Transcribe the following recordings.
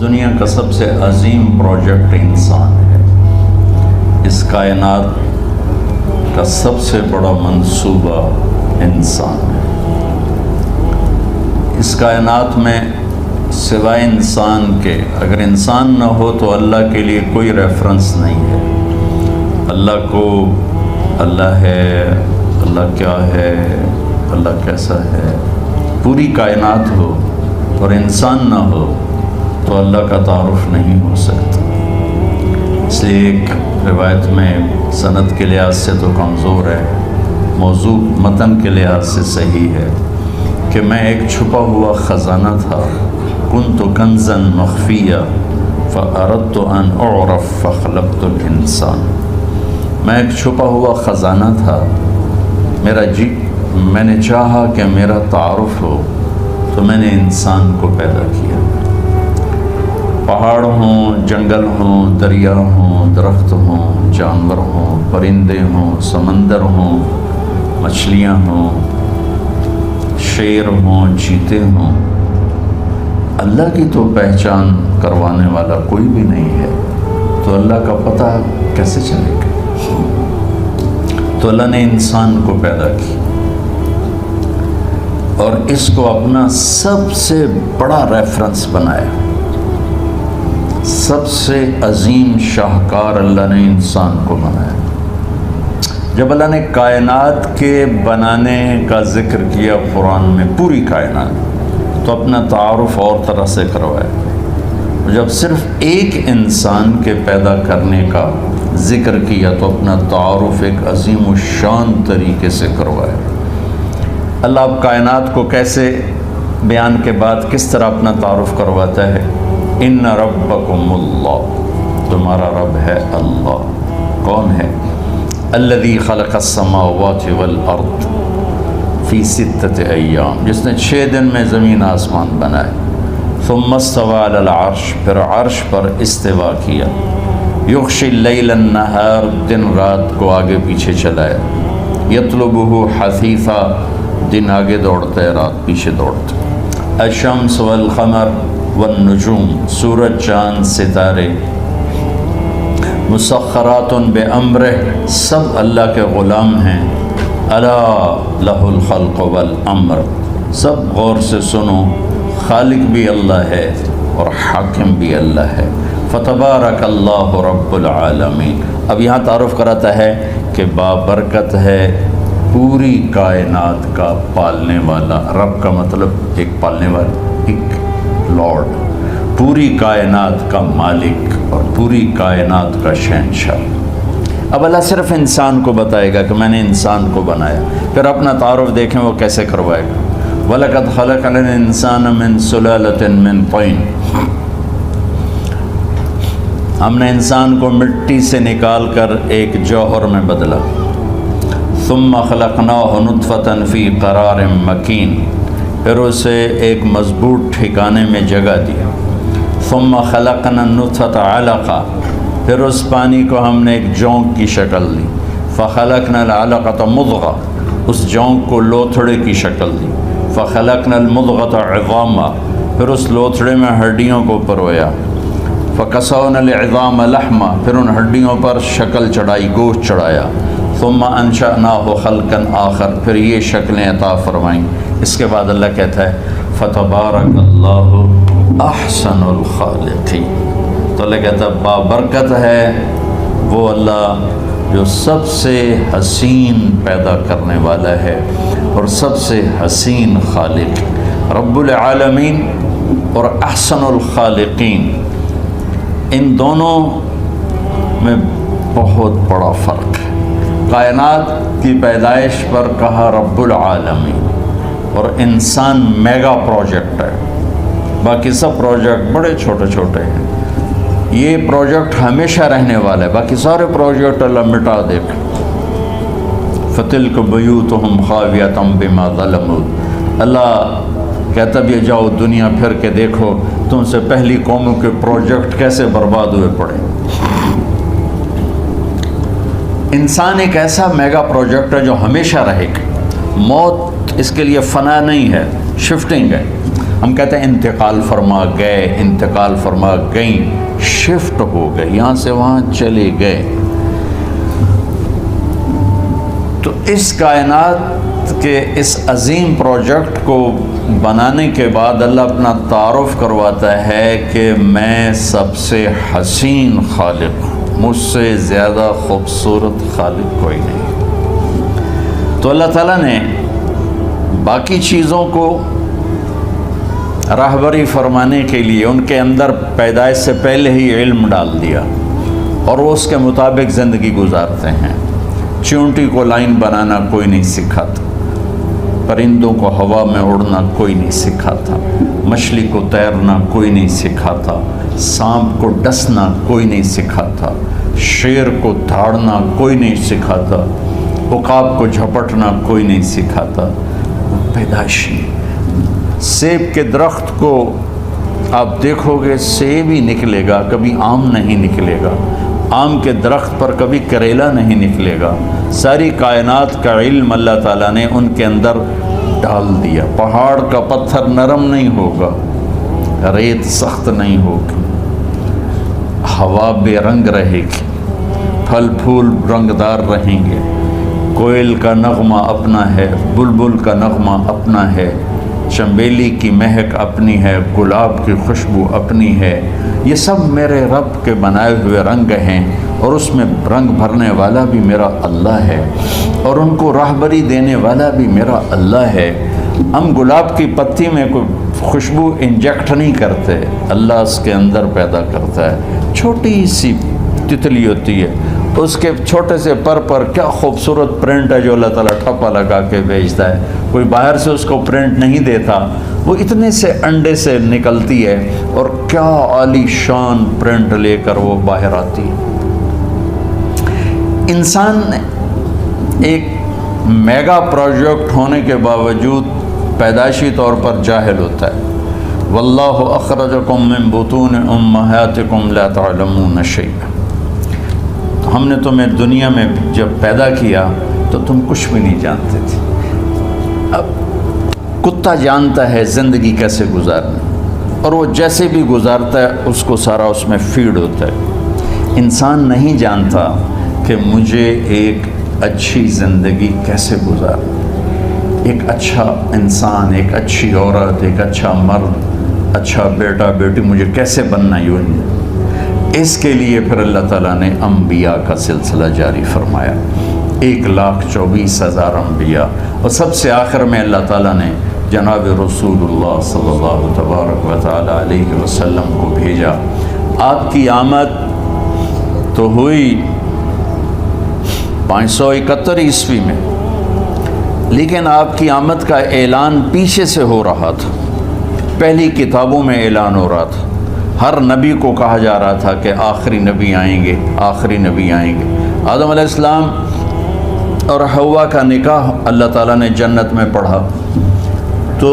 دنیا کا سب سے عظیم پروجیکٹ انسان ہے۔ اس کائنات کا سب سے بڑا منصوبہ انسان ہے۔ اس کائنات میں سوائے انسان کے اگر انسان نہ ہو تو اللہ کے لیے کوئی ریفرنس نہیں ہے۔ اللہ کو اللہ ہے، اللہ کیا ہے، اللہ کیسا ہے، پوری کائنات ہو اور انسان نہ ہو تو اللہ کا تعارف نہیں ہو سکتا۔ اس لیے ایک روایت میں سند کے لحاظ سے تو کمزور ہے، موضوع متن کے لحاظ سے صحیح ہے کہ میں ایک چھپا ہوا خزانہ تھا، کنت کنزا مخفیا فاردت ان اعرف فخلقت الانسان۔ میں ایک چھپا ہوا خزانہ تھا، میں نے چاہا کہ میرا تعارف ہو تو میں نے انسان کو پیدا کیا۔ پہاڑ ہوں، جنگل ہوں، دریا ہوں، درخت ہوں، جانور ہوں، پرندے ہوں، سمندر ہوں، مچھلیاں ہوں، شیر ہوں، چیتے ہوں، اللہ کی تو پہچان کروانے والا کوئی بھی نہیں ہے، تو اللہ کا پتہ کیسے چلے گا؟ تو اللہ نے انسان کو پیدا کی اور اس کو اپنا سب سے بڑا ریفرنس بنایا۔ سب سے عظیم شاہکار اللہ نے انسان کو بنایا۔ جب اللہ نے کائنات کے بنانے کا ذکر کیا قرآن میں، پوری کائنات، تو اپنا تعارف اور طرح سے کروایا۔ جب صرف ایک انسان کے پیدا کرنے کا ذکر کیا تو اپنا تعارف ایک عظیم الشان طریقے سے کروایا۔ اللہ اب کائنات کو کیسے بیان کے بعد کس طرح اپنا تعارف کرواتا ہے؟ ان ربکم اللہ، تمہارا رب ہے اللہ۔ کون ہے؟ الذی خلق السماوات والارض فی 6 ایام، جس نے 6 دن میں زمین آسمان بنائے۔ ثم استوى علی العرش، پھر عرش پر استوا کیا۔ یغشی اللیل النہار، دن رات کو آگے پیچھے چلایا۔ یطلبہ حثیثا، دن آگے دوڑتا ہے، رات پیچھے دوڑتا ہے۔ الشمس والقمر والنجوم، سورج چاند ستارے، مسخرات بامرہ، سب اللہ کے غلام ہیں۔ الا لہ الخلق والامر، سب غور سے سنو، خالق بھی اللہ ہے اور حاکم بھی اللہ ہے۔ فتبارک اللہ رب العالمین۔ اب یہاں تعارف کراتا ہے کہ بابرکت ہے، پوری کائنات کا پالنے والا۔ رب کا مطلب ایک پالنے والا، ایک لارڈ، پوری کائنات کا مالک اور پوری کائنات کا شہنشاہ۔ اب اللہ صرف انسان کو بتائے گا کہ میں نے انسان کو بنایا، پھر اپنا تعارف دیکھیں وہ کیسے کروائے گا۔ وَلَقَدْ خَلَقْنَا الْإِنسَانَ مِنْ سُلَالَةٍ مِنْ طِينٍ، ہم نے انسان کو مٹی سے نکال کر ایک جوہر میں بدلا۔ ثم خلقناہ نطفۃ فی قرار مکین، پھر اسے ایک مضبوط ٹھکانے میں جگہ دی۔ ثم خلقنا النطفۃ علقہ، پھر اس پانی کو ہم نے ایک جونک کی شکل دی۔ فخلقنا العلقۃ مضغہ، اس جونک کو لوتھڑے کی شکل دی۔ فخلقنا المضغۃ عظاما، پھر اس لوتھڑے میں ہڈیوں کو پرویا۔ فکسونا العظام لحما، پھر ان ہڈیوں پر شکل چڑھائی، گوشت چڑھایا۔ ثم انشأناہ خلقا آخر، پھر یہ شکلیں عطا فرمائیں۔ اس کے بعد اللہ کہتا ہے فتبارک اللہ احسن الخالقین۔ تو اللہ کہتا ہے بابرکت ہے وہ اللہ جو سب سے حسین پیدا کرنے والا ہے اور سب سے حسین خالق۔ رب العالمین اور احسن الخالقین، ان دونوں میں بہت بڑا فرق ہے۔ کائنات کی پیدائش پر کہا رب العالمین، اور انسان میگا پروجیکٹ ہے، باقی سب پروجیکٹ بڑے چھوٹے چھوٹے ہیں۔ یہ پروجیکٹ ہمیشہ رہنے والا ہے، باقی سارے پروجیکٹ اللہ مٹا دے گا۔ فَتِلْكَ بُيُوتُهُمْ خَاوِيَةً بِمَا ظَلَمُوا، اللہ کہتا بھی جاؤ دنیا پھر کے دیکھو تم سے پہلی قوموں کے پروجیکٹ کیسے برباد ہوئے پڑے۔ انسان ایک ایسا میگا پروجیکٹ ہے جو ہمیشہ رہے گا۔ موت اس کے لیے فنا نہیں ہے، شفٹنگ ہے۔ ہم کہتے ہیں انتقال فرما گئے، انتقال فرما گئیں، شفٹ ہو گئے، یہاں سے وہاں چلے گئے۔ تو اس کائنات کے اس عظیم پروجیکٹ کو بنانے کے بعد اللہ اپنا تعارف کرواتا ہے کہ میں سب سے حسین خالق ہوں، مجھ سے زیادہ خوبصورت خالق کوئی نہیں۔ تو اللہ تعالیٰ نے باقی چیزوں کو راہبری فرمانے کے لیے ان کے اندر پیدائش سے پہلے ہی علم ڈال دیا، اور وہ اس کے مطابق زندگی گزارتے ہیں۔ چونٹی کو لائن بنانا کوئی نہیں سکھاتا، پرندوں کو ہوا میں اڑنا کوئی نہیں سکھاتا، مچھلی کو تیرنا کوئی نہیں سکھاتا، سانپ کو ڈسنا کوئی نہیں سکھاتا، شیر کو دھاڑنا کوئی نہیں سکھاتا، عقاب کو جھپٹنا کوئی نہیں سکھاتا۔ پیدائشی سیب کے درخت کو آپ دیکھو گے سیب ہی نکلے گا، کبھی آم نہیں نکلے گا، آم کے درخت پر کبھی کریلا نہیں نکلے گا۔ ساری کائنات کا علم اللہ تعالیٰ نے ان کے اندر ڈال دیا۔ پہاڑ کا پتھر نرم نہیں ہوگا، ریت سخت نہیں ہوگی، ہوا بے رنگ رہے گی، پھل پھول رنگدار رہیں گے، کوئل کا نغمہ اپنا ہے، بلبل کا نغمہ اپنا ہے، چنبیلی کی مہک اپنی ہے، گلاب کی خوشبو اپنی ہے۔ یہ سب میرے رب کے بنائے ہوئے رنگ ہیں، اور اس میں رنگ بھرنے والا بھی میرا اللہ ہے، اور ان کو راہبری دینے والا بھی میرا اللہ ہے۔ ہم گلاب کی پتی میں کوئی خوشبو انجیکٹ نہیں کرتے، اللہ اس کے اندر پیدا کرتا ہے۔ چھوٹی سی تتلی ہوتی ہے، اس کے چھوٹے سے پر کیا خوبصورت پرنٹ ہے جو اللہ تعالیٰ ٹھپا لگا کے بھیجتا ہے۔ کوئی باہر سے اس کو پرنٹ نہیں دیتا، وہ اتنے سے انڈے سے نکلتی ہے، اور کیا عالی شان پرنٹ لے کر وہ باہر آتی ہے۔ انسان ایک میگا پروجیکٹ ہونے کے باوجود پیدائشی طور پر جاہل ہوتا ہے۔ واللہ اخرجکم من بطون امہاتکم لا تعلمون شیئا، ہم نے تمہیں دنیا میں جب پیدا کیا تو تم کچھ بھی نہیں جانتے تھے۔ اب کتا جانتا ہے زندگی کیسے گزارنا، اور وہ جیسے بھی گزارتا ہے اس کو سارا اس میں فیڈ ہوتا ہے۔ انسان نہیں جانتا کہ مجھے ایک اچھی زندگی کیسے گزارنا، ایک اچھا انسان، ایک اچھی عورت، ایک اچھا مرد، اچھا بیٹا بیٹی مجھے کیسے بننا۔ یوں اس کے لیے پھر اللہ تعالیٰ نے انبیاء کا سلسلہ جاری فرمایا، 1,24,000 انبیاء، اور سب سے آخر میں اللہ تعالیٰ نے جناب رسول اللہ صلی اللہ تبارک و تعالیٰ علیہ وسلم کو بھیجا۔ آپ کی آمد تو ہوئی 571 عیسوی میں، لیکن آپ کی آمد کا اعلان پیچھے سے ہو رہا تھا، پہلی کتابوں میں اعلان ہو رہا تھا۔ ہر نبی کو کہا جا رہا تھا کہ آخری نبی آئیں گے، آخری نبی آئیں گے۔ آدم علیہ السلام اور حوا کا نکاح اللہ تعالیٰ نے جنت میں پڑھا، تو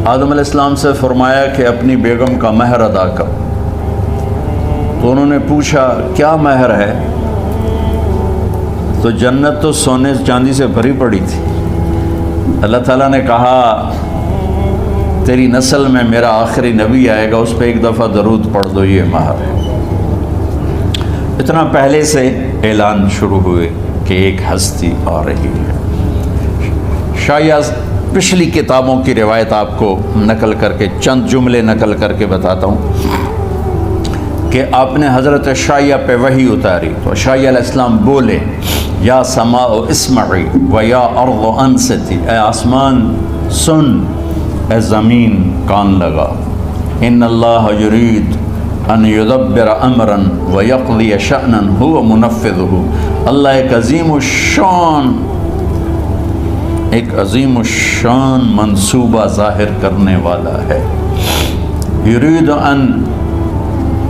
آدم علیہ السلام سے فرمایا کہ اپنی بیگم کا مہر ادا کر۔ تو انہوں نے پوچھا کیا مہر ہے؟ تو جنت تو سونے چاندی سے بھری پڑی تھی۔ اللہ تعالیٰ نے کہا تیری نسل میں میرا آخری نبی آئے گا، اس پہ ایک دفعہ درود پڑھ دو، یہ مہر ہے۔ اتنا پہلے سے اعلان شروع ہوئے کہ ایک ہستی آ رہی ہے۔ شاید پچھلی کتابوں کی روایت آپ کو نقل کر کے چند جملے نقل کر کے بتاتا ہوں کہ آپ نے حضرت شایہ پہ وحی اتاری، تو شایہ علیہ السلام بولے یا سماء اسمعی و یا ارض انصتی، اے آسمان سن، اے زمین کان لگا، ان اللہ یرید ان یدبر امرا ویقضی شأنا هو منفذہ، اللہ ایک عظیم الشان منصوبہ ظاہر کرنے والا ہے۔ یرید ان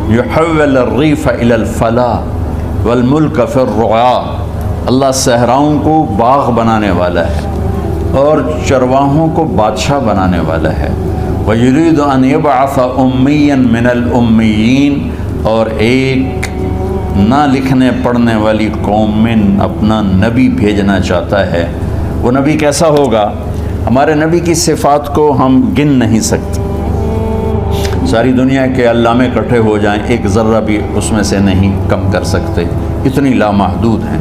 یحول الریف الی الفلاح والملک فی الرعاء، اللہ صحراؤں کو باغ بنانے والا ہے اور چرواہوں کو بادشاہ بنانے والا ہے۔ وَيُرِيدُ أَن يَبْعَثَ أُمِّيًّا مِّنَ الْأُمِّيِّينَ، اور ایک نہ لکھنے پڑھنے والی قوم میں اپنا نبی بھیجنا چاہتا ہے۔ وہ نبی کیسا ہوگا؟ ہمارے نبی کی صفات کو ہم گن نہیں سکتے، ساری دنیا کے علامے اکٹھے ہو جائیں ایک ذرہ بھی اس میں سے نہیں کم کر سکتے، اتنی لامحدود ہیں۔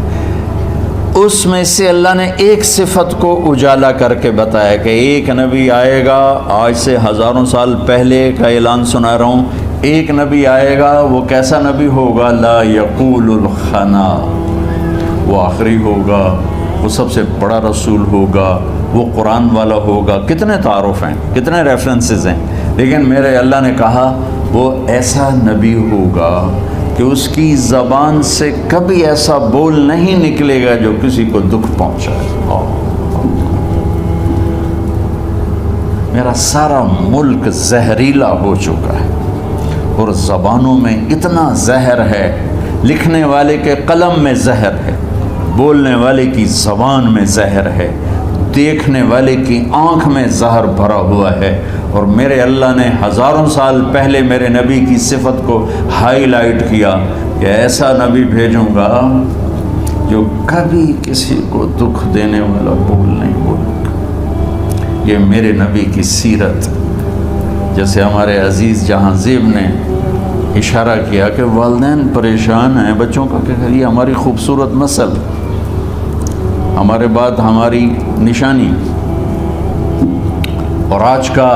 اس میں سے اللہ نے ایک صفت کو اجالا کر کے بتایا کہ ایک نبی آئے گا، آج سے ہزاروں سال پہلے کا اعلان سنا رہا ہوں، ایک نبی آئے گا، وہ کیسا نبی ہوگا؟ لا یقول الخنا، وہ آخری ہوگا، وہ سب سے بڑا رسول ہوگا، وہ قرآن والا ہوگا۔ کتنے تعارف ہیں، کتنے ریفرنسز ہیں، لیکن میرے اللہ نے کہا وہ ایسا نبی ہوگا کہ اس کی زبان سے کبھی ایسا بول نہیں نکلے گا جو کسی کو دکھ پہنچائے۔ میرا سارا ملک زہریلا ہو چکا ہے اور زبانوں میں اتنا زہر ہے، لکھنے والے کے قلم میں زہر ہے، بولنے والے کی زبان میں زہر ہے، دیکھنے والے کی آنکھ میں زہر بھرا ہوا ہے۔ اور میرے اللہ نے ہزاروں سال پہلے میرے نبی کی صفت کو ہائی لائٹ کیا کہ ایسا نبی بھیجوں گا جو کبھی کسی کو دکھ دینے والا بول نہیں بولے گا۔ یہ میرے نبی کی سیرت، جیسے ہمارے عزیز جہاں زیب نے اشارہ کیا کہ والدین پریشان ہیں بچوں کا کہ یہ ہماری خوبصورت نسل، ہمارے بعد ہماری نشانی، اور آج کا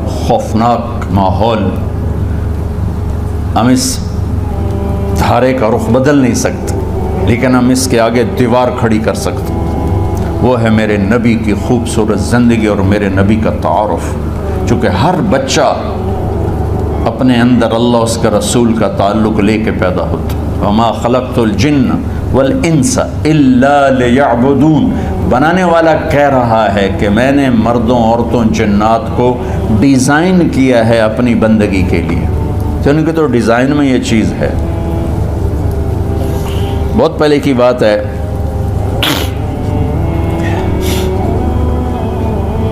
خوفناک ماحول، ہم اس دھارے کا رخ بدل نہیں سکتے، لیکن ہم اس کے آگے دیوار کھڑی کر سکتے۔ وہ ہے میرے نبی کی خوبصورت زندگی اور میرے نبی کا تعارف، چونکہ ہر بچہ اپنے اندر اللہ اس کے رسول کا تعلق لے کے پیدا ہوتا۔ وما خلقت الجن والانس الا لیعبدون، بنانے والا کہہ رہا ہے کہ میں نے مردوں عورتوں جنات کو ڈیزائن کیا ہے اپنی بندگی کے لیے، تو ان کے تو ڈیزائن میں یہ چیز ہے۔ بہت پہلے کی بات ہے،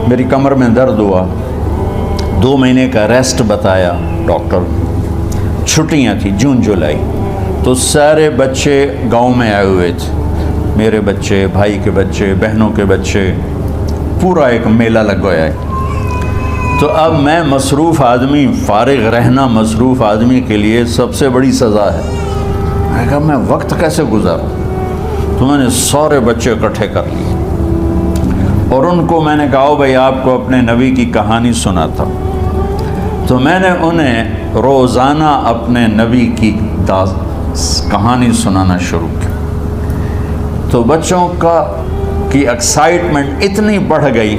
میری کمر میں درد ہوا، 2 مہینے کا ریسٹ بتایا ڈاکٹر، چھٹیاں تھیں جون جولائی، تو سارے بچے گاؤں میں آئے ہوئے تھے، میرے بچے، بھائی کے بچے، بہنوں کے بچے، پورا ایک میلہ لگوایا ہے۔ تو اب میں مصروف آدمی، فارغ رہنا مصروف آدمی کے لیے سب سے بڑی سزا ہے۔ میں کہا میں وقت کیسے گزاروں؟ تو میں نے سارے بچے اکٹھے کر لیے اور ان کو میں نے کہا بھائی آپ کو اپنے نبی کی کہانی سنا تھا، تو میں نے انہیں روزانہ اپنے نبی کی کہانی سنانا شروع کی۔ تو بچوں کی ایکسائٹمنٹ اتنی بڑھ گئی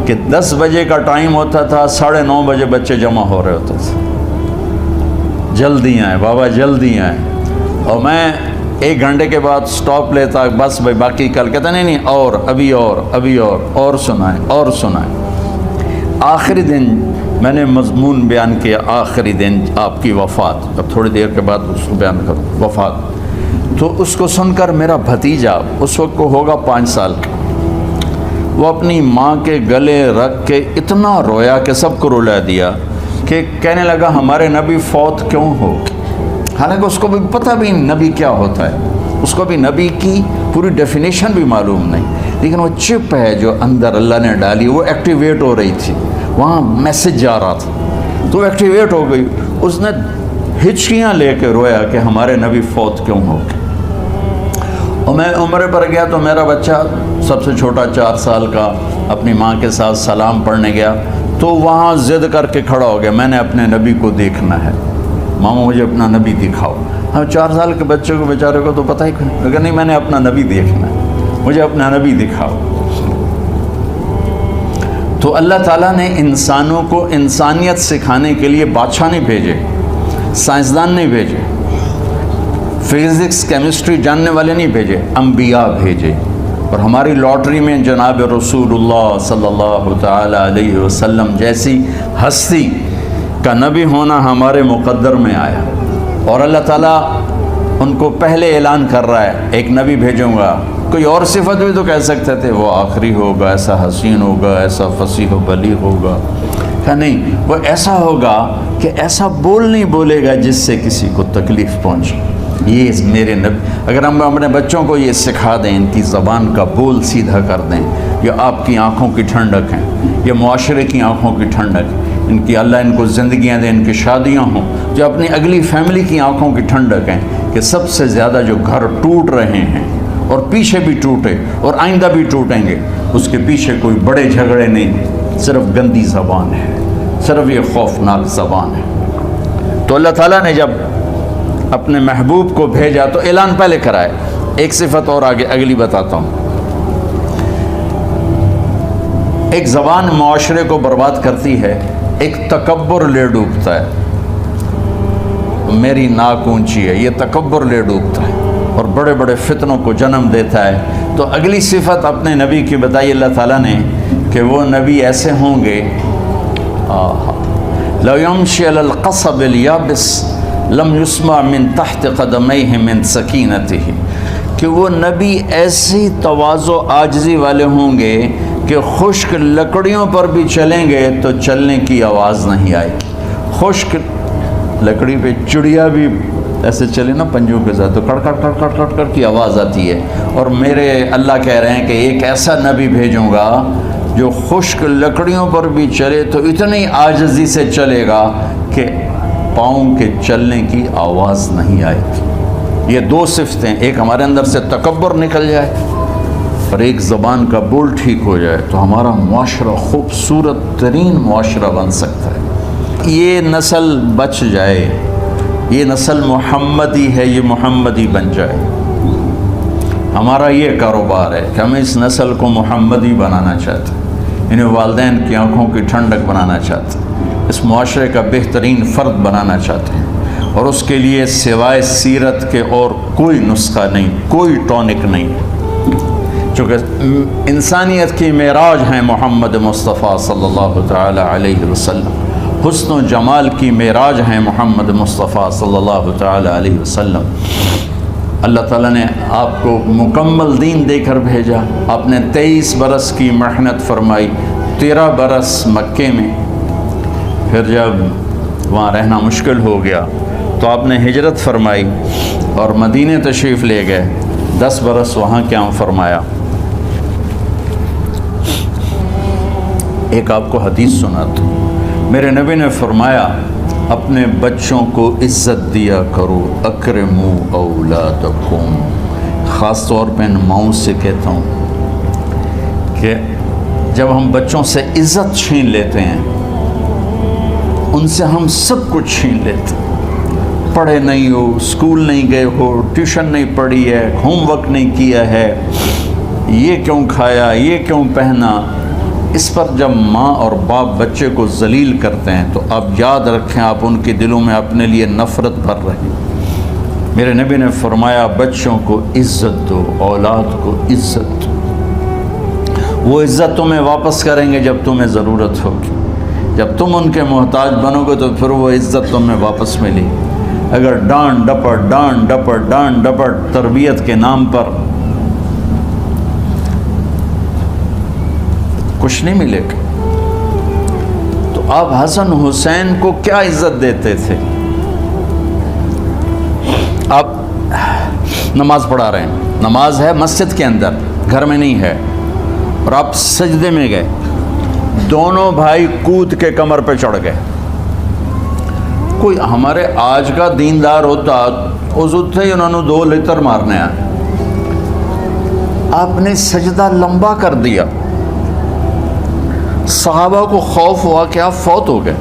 کہ 10 بجے کا ٹائم ہوتا تھا، 9:30 بجے بچے جمع ہو رہے ہوتے تھے، جلدی آئیں بابا جلدی آئیں، اور میں 1 گھنٹے کے بعد سٹاپ لیتا، بس بھائی باقی کل، کہتا نہیں اور ابھی اور سنائیں اور سنائیں۔ آخری دن میں نے مضمون بیان کیا، آخری دن آپ کی وفات، اب تھوڑی دیر کے بعد اس کو بیان کروں، وفات۔ تو اس کو سن کر میرا بھتیجا اس وقت کو ہوگا 5 سال کا، وہ اپنی ماں کے گلے رکھ کے اتنا رویا کہ سب کو رلا دیا، کہ کہنے لگا ہمارے نبی فوت کیوں ہو؟ حالانکہ اس کو بھی پتہ بھی نبی کیا ہوتا ہے، اس کو بھی نبی کی پوری ڈیفینیشن بھی معلوم نہیں، لیکن وہ چپ ہے جو اندر اللہ نے ڈالی، وہ ایکٹیویٹ ہو رہی تھی، وہاں میسج جا رہا تھا، تو ایکٹیویٹ ہو گئی، اس نے ہچکیاں لے کے رویا کہ ہمارے نبی فوت کیوں ہو گئے۔ اور میں عمرے پر گیا تو میرا بچہ سب سے چھوٹا 4 سال کا اپنی ماں کے ساتھ سلام پڑھنے گیا، تو وہاں ضد کر کے کھڑا ہو گیا، میں نے اپنے نبی کو دیکھنا ہے، ماما مجھے اپنا نبی دکھاؤ۔ ہم 4 سال کے بچے کو بیچارے کو تو پتہ ہی لیکن نہیں، میں نے اپنا نبی دیکھنا ہے، مجھے اپنا نبی دکھاؤ۔ تو اللہ تعالیٰ نے انسانوں کو انسانیت سکھانے کے لیے بادشاہ نہیں بھیجے، سائنسدان نہیں بھیجے، فزکس کیمسٹری جاننے والے نہیں بھیجے، انبیاء بھیجے۔ اور ہماری لاٹری میں جناب رسول اللہ صلی اللہ تعالیٰ علیہ وسلم جیسی ہستی کا نبی ہونا ہمارے مقدر میں آیا، اور اللہ تعالیٰ ان کو پہلے اعلان کر رہا ہے ایک نبی بھیجوں گا۔ کوئی اور صفت بھی تو کہہ سکتے تھے، وہ آخری ہوگا، ایسا حسین ہوگا، ایسا فصیح و بلیغ ہوگا، کہ نہیں، وہ ایسا ہوگا کہ ایسا بول نہیں بولے گا جس سے کسی کو تکلیف پہنچے۔ یہ میرے نبی، اگر ہم اپنے بچوں کو یہ سکھا دیں، ان کی زبان کا بول سیدھا کر دیں، یہ آپ کی آنکھوں کی ٹھنڈک ہے، یہ معاشرے کی آنکھوں کی ٹھنڈک ہے، ان کی اللہ ان کو زندگیاں دیں، ان کی شادیاں ہوں، جو اپنی اگلی فیملی کی آنکھوں کی ٹھنڈک ہیں کہ سب سے زیادہ جو گھر ٹوٹ رہے ہیں اور پیچھے بھی ٹوٹے اور آئندہ بھی ٹوٹیں گے، اس کے پیچھے کوئی بڑے جھگڑے نہیں، صرف گندی زبان ہے، صرف یہ خوفناک زبان ہے۔ تو اللہ تعالیٰ نے جب اپنے محبوب کو بھیجا تو اعلان پہلے کرائے۔ ایک صفت اور آگے اگلی بتاتا ہوں۔ ایک زبان معاشرے کو برباد کرتی ہے، ایک تکبر لے ڈوبتا ہے، میری ناک اونچی ہے، یہ تکبر لے ڈوبتا ہے اور بڑے بڑے فتنوں کو جنم دیتا ہے۔ تو اگلی صفت اپنے نبی کی بتائی اللہ تعالیٰ نے کہ وہ نبی ایسے ہوں گے، لَوْ يَمْشِي عَلَى الْقَصَبِ الْيَابِسِ لَمْ يُسْمَعْ مِنْ تَحْتِ قَدَمَيْهِ مِنْ سَكِينَتِهِ، کہ وہ نبی ایسی تواضع عاجزی والے ہوں گے کہ خشک لکڑیوں پر بھی چلیں گے تو چلنے کی آواز نہیں آئے گی۔ خشک لکڑی پہ چڑیا بھی ایسے چلے نا پنجوں کے ساتھ تو کڑ کڑ کڑ کڑ کڑ کڑ کی آواز آتی ہے۔ اور میرے اللہ کہہ رہے ہیں کہ ایک ایسا نبی بھیجوں گا جو خشک لکڑیوں پر بھی چلے تو اتنی عاجزی سے چلے گا کہ پاؤں کے چلنے کی آواز نہیں آئے گی۔ یہ دو صفتیں، ایک ہمارے اندر سے تکبر نکل جائے اور ایک زبان کا بول ٹھیک ہو جائے تو ہمارا معاشرہ خوبصورت ترین معاشرہ بن سکتا ہے۔ یہ نسل بچ جائے، یہ نسل محمدی ہے، یہ محمدی بن جائے۔ ہمارا یہ کاروبار ہے کہ ہم اس نسل کو محمدی بنانا چاہتے ہیں، انہیں والدین کی آنکھوں کی ٹھنڈک بنانا چاہتے ہیں، اس معاشرے کا بہترین فرد بنانا چاہتے ہیں، اور اس کے لیے سوائے سیرت کے اور کوئی نسخہ نہیں، کوئی ٹونک نہیں، چونکہ انسانیت کی معراج ہیں محمد مصطفیٰ صلی اللہ تعالی علیہ وسلم، حسن و جمال کی معراج ہیں محمد مصطفیٰ صلی اللہ تعالی علیہ وسلم۔ اللہ تعالیٰ نے آپ کو مکمل دین دے کر بھیجا، آپ نے 23 برس کی محنت فرمائی، 13 برس مکے میں، پھر جب وہاں رہنا مشکل ہو گیا تو آپ نے ہجرت فرمائی اور مدینے تشریف لے گئے، 10 برس وہاں قیام فرمایا۔ ایک آپ کو حدیث سناتا ہوں، میرے نبی نے فرمایا اپنے بچوں کو عزت دیا کرو، اکرموا اولادکم، خاص طور پہ ان ماؤں سے کہتا ہوں کہ جب ہم بچوں سے عزت چھین لیتے ہیں، ان سے ہم سب کچھ چھین لیتے ہیں۔ پڑھے نہیں ہو، اسکول نہیں گئے ہو، ٹیوشن نہیں پڑھی ہے، ہوم ورک نہیں کیا ہے، یہ کیوں کھایا، یہ کیوں پہنا، اس پر جب ماں اور باپ بچے کو ذلیل کرتے ہیں تو آپ یاد رکھیں آپ ان کے دلوں میں اپنے لیے نفرت بھر رہے ہیں۔ میرے نبی نے فرمایا بچوں کو عزت دو، اولاد کو عزت دو، وہ عزت تمہیں واپس کریں گے جب تمہیں ضرورت ہوگی، جب تم ان کے محتاج بنو گے تو پھر وہ عزت تمہیں واپس ملے گی۔ اگر ڈانٹ ڈپٹ تربیت کے نام پر کچھ نہیں ملے گا۔ تو آپ حسن حسین کو کیا عزت دیتے تھے؟ آپ نماز پڑھا رہے ہیں، نماز ہے مسجد کے اندر، گھر میں نہیں ہے، اور آپ سجدے میں گئے، دونوں بھائی کود کے کمر پہ چڑھ گئے۔ کوئی ہمارے آج کا دیندار ہوتا حضور تھے انہوں نے 2 لتر مارنے آئے، آپ نے سجدہ لمبا کر دیا، صحابہ کو خوف ہوا کہ آپ فوت ہو گئے۔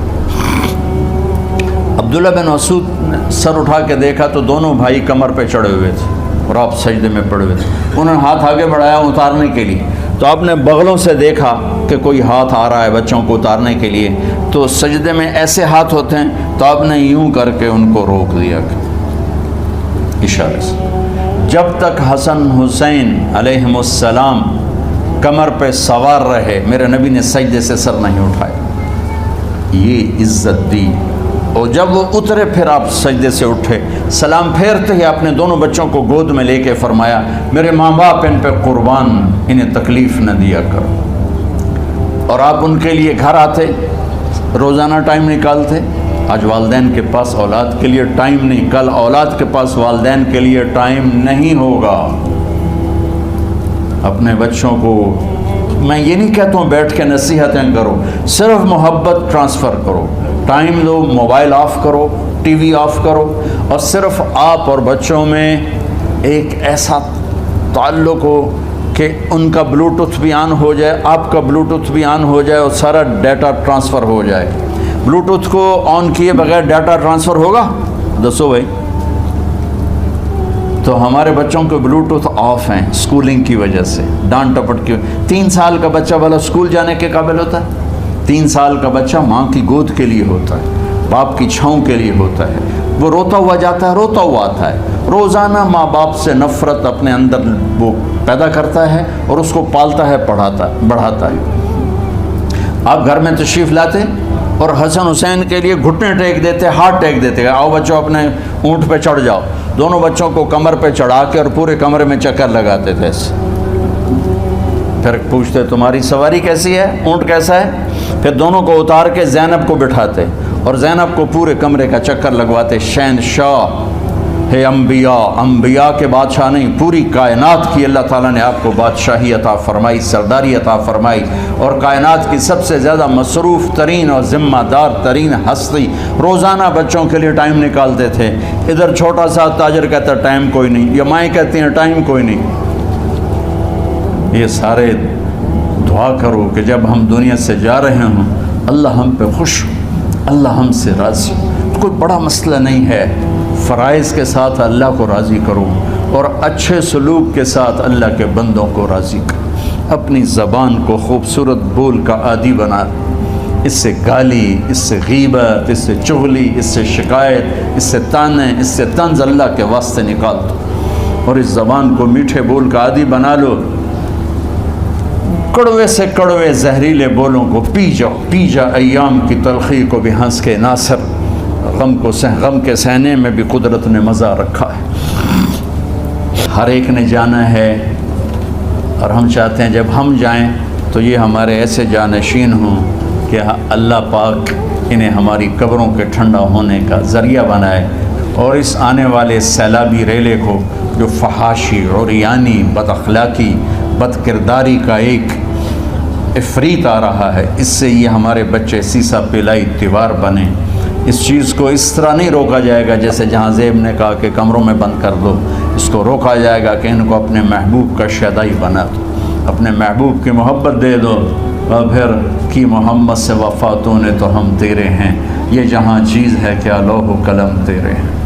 عبداللہ بن مسعود نے سر اٹھا کے دیکھا تو دونوں بھائی کمر پہ چڑھے ہوئے تھے اور آپ سجدے میں پڑے ہوئے تھے۔ انہوں نے ہاتھ آگے بڑھایا اتارنے کے لیے، تو آپ نے بغلوں سے دیکھا کہ کوئی ہاتھ آ رہا ہے بچوں کو اتارنے کے لیے، تو سجدے میں ایسے ہاتھ ہوتے ہیں تو آپ نے یوں کر کے ان کو روک دیا اشارے سے۔ جب تک حسن حسین علیہم السلام کمر پہ سوار رہے میرے نبی نے سجدے سے سر نہیں اٹھایا، یہ عزت دی۔ اور جب وہ اترے پھر آپ سجدے سے اٹھے، سلام پھیرتے ہی آپ نے دونوں بچوں کو گود میں لے کے فرمایا میرے ماں باپ ان پہ قربان، انہیں تکلیف نہ دیا کرو۔ اور آپ ان کے لیے گھر آتے، روزانہ ٹائم نکالتے۔ آج والدین کے پاس اولاد کے لیے ٹائم نہیں، کل اولاد کے پاس والدین کے لیے ٹائم نہیں ہوگا۔ اپنے بچوں کو میں یہ نہیں کہتا ہوں بیٹھ کے نصیحتیں کرو، صرف محبت ٹرانسفر کرو، ٹائم دو، موبائل آف کرو، ٹی وی آف کرو، اور صرف آپ اور بچوں میں ایک ایسا تعلق ہو کہ ان کا بلوٹوتھ بھی آن ہو جائے، آپ کا بلوٹوتھ بھی آن ہو جائے، اور سارا ڈیٹا ٹرانسفر ہو جائے۔ بلوٹوتھ کو آن کیے بغیر ڈیٹا ٹرانسفر ہوگا؟ دسو بھائی۔ تو ہمارے بچوں کے بلوٹوتھ آف ہیں اسکولنگ کی وجہ سے، ڈانٹ ٹپٹ کی۔ 3 سال کا بچہ والا اسکول جانے کے قابل ہوتا ہے؟ 3 سال کا بچہ ماں کی گود کے لیے ہوتا ہے، باپ کی چھاؤں کے لیے ہوتا ہے، وہ روتا ہوا جاتا ہے، روتا ہوا آتا ہے، روزانہ ماں باپ سے نفرت اپنے اندر وہ پیدا کرتا ہے اور اس کو پالتا ہے، بڑھاتا ہے۔ آپ گھر میں تشریف لاتے اور حسن حسین کے لیے گھٹنے ٹیک دیتے، ہاتھ ٹیک دیتے، آؤ بچوں اپنے اونٹ پہ چڑھ جاؤ، دونوں بچوں کو کمر پہ چڑھا کے اور پورے کمرے میں چکر لگاتے تھے۔ پھر پوچھتے تمہاری سواری کیسی ہے، اونٹ کیسا ہے؟ پھر دونوں کو اتار کے زینب کو بٹھاتے اور زینب کو پورے کمرے کا چکر لگواتے۔ شہنشاہ ہے انبیاء، انبیاء کے بادشاہ نہیں، پوری کائنات کی اللہ تعالیٰ نے آپ کو بادشاہی عطا فرمائی، سرداری عطا فرمائی، اور کائنات کی سب سے زیادہ مصروف ترین اور ذمہ دار ترین ہستی روزانہ بچوں کے لیے ٹائم نکالتے تھے۔ ادھر چھوٹا سا تاجر کہتا ہے ٹائم کوئی نہیں، یا مائیں کہتی ہیں ٹائم کوئی نہیں۔ یہ سارے دعا کرو کہ جب ہم دنیا سے جا رہے ہوں اللہ ہم پہ خوش ہو، اللہ ہم سے راضی ہو۔ کوئی بڑا مسئلہ نہیں ہے، فرائض کے ساتھ اللہ کو راضی کرو اور اچھے سلوک کے ساتھ اللہ کے بندوں کو راضی کرو۔ اپنی زبان کو خوبصورت بول کا عادی بنا، اس سے گالی، اس سے غیبت، اس سے چغلی، اس سے شکایت، اس سے تانے، اس سے طنز اللہ کے واسطے نکال دو، اور اس زبان کو میٹھے بول کا عادی بنا لو۔ کڑوے سے کڑوے زہریلے بولوں کو پی جاؤ، پی جا ایام کی تلخی کو بھی ہنس کے ناصر، غم کے سہنے میں بھی قدرت نے مزہ رکھا ہے۔ ہر ایک نے جانا ہے، اور ہم چاہتے ہیں جب ہم جائیں تو یہ ہمارے ایسے جانشین ہوں کہ اللہ پاک انہیں ہماری قبروں کے ٹھنڈا ہونے کا ذریعہ بنائے، اور اس آنے والے سیلابی ریلے کو جو فحاشی، عریانی، بد اخلاقی، بد کرداری کا ایک افریت آ رہا ہے، اس سے یہ ہمارے بچے سیسا پلائی دیوار بنیں۔ اس چیز کو اس طرح نہیں روکا جائے گا جیسے جہاں زیب نے کہا کہ کمروں میں بند کر دو، اس کو روکا جائے گا کہ ان کو اپنے محبوب کا شیدائی بنا دو، اپنے محبوب کی محبت دے دو، اور پھر کی محمد سے وفاتوں نے تو ہم تیرے ہیں، یہ جہاں چیز ہے کیا لوح و قلم تیرے ہیں۔